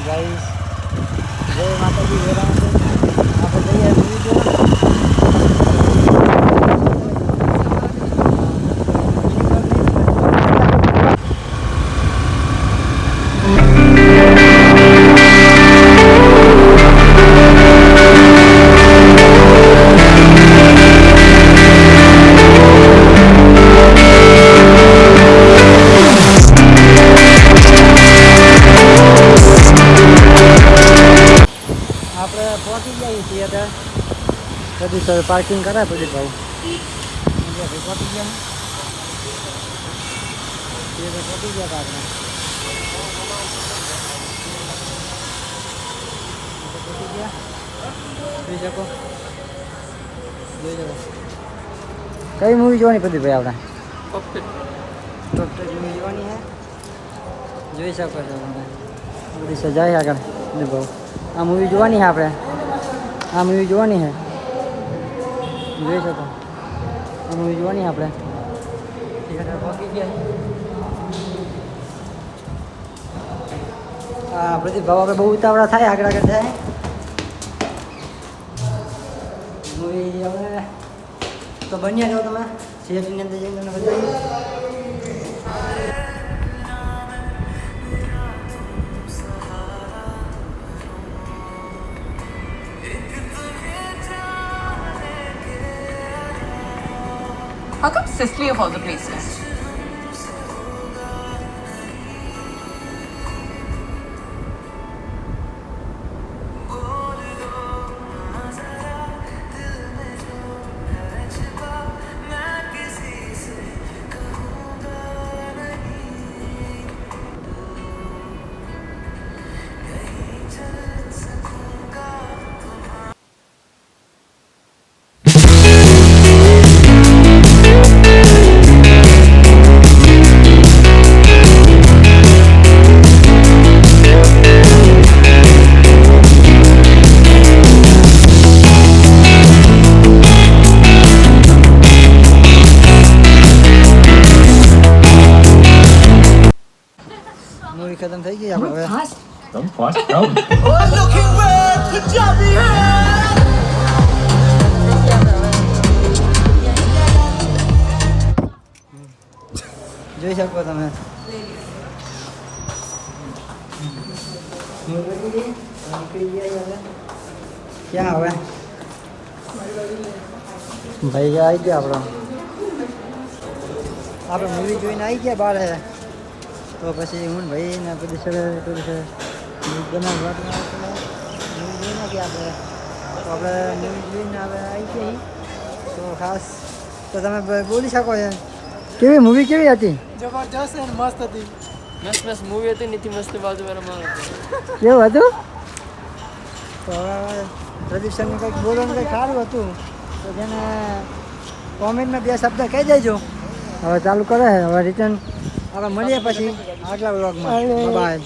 Guys જય માતાજી વેરામાં આપણે જઈએ મૂવી જોવા. આપણે પહોંચી જઈએ થિયેટર. પ્રદીપ સર પાર્કિંગ કરાય પ્રદીપભાઈ પહોંચી ગયા થિયેટર પહોંચી ગયા હતા આપણે. પહોંચી ગયા જોઈ શકો કઈ મૂવી જોવાની પ્રદીપભાઈ આપણે? ડૉક્ટર મૂવી જોવાની છે. જોઈ શકો છો તમે બધી સજાય આગળ બહુ. આ મૂવી જોવાની છે આપણે. આ મૂવી જોવાની છે જોઈ શકો. આ મૂવી જોવાની આપણે થિયેટર પહોંચી ગયા. હા પ્રદીપ ભાવ આપણે બહુ ઉતાવળા થાય આગળ આગળ થાય. મૂવી હવે તો બન્યા જાઓ તમે થિયેટરની અંદર જઈને તમને બતાવી. How come Cicely of all the places? Movie ખતમ થઈ ગઈ આપણે હવે. Don't fast, go. જોઈ શકો તમે નીકળી ગયા હવે. ક્યાં હવે ભાઈ આવી ગયા આપણે મૂવી જોઈને આવી ગયા બહાર. તો પછી હું ભાઈ ને પછી સર બનાવવા મૂવી જોઈને ગયા આપણે. તો આપણે મૂવી જોઈને હવે આવી ગયા. તો ખાસ તો તમે બોલી શકો છો કેવી મૂવી કેવી હતી? જબરજસ્ત અને મસ્ત હતી. મસ્ત મૂવી હતી. નીતિ મસ્ત બાજુ વાળા કેવું હતું? તો હવે પ્રદીપ સરનું કંઈક બોલવાનું કંઈક સારું હતું તો જેને કોમેન્ટમાં 2 શબ્દ કહી દેજો. હવે ચાલુ કરે હવે રિટર્ન આપણે મળીએ પછી આગલા વ્લોગમાં. બાય.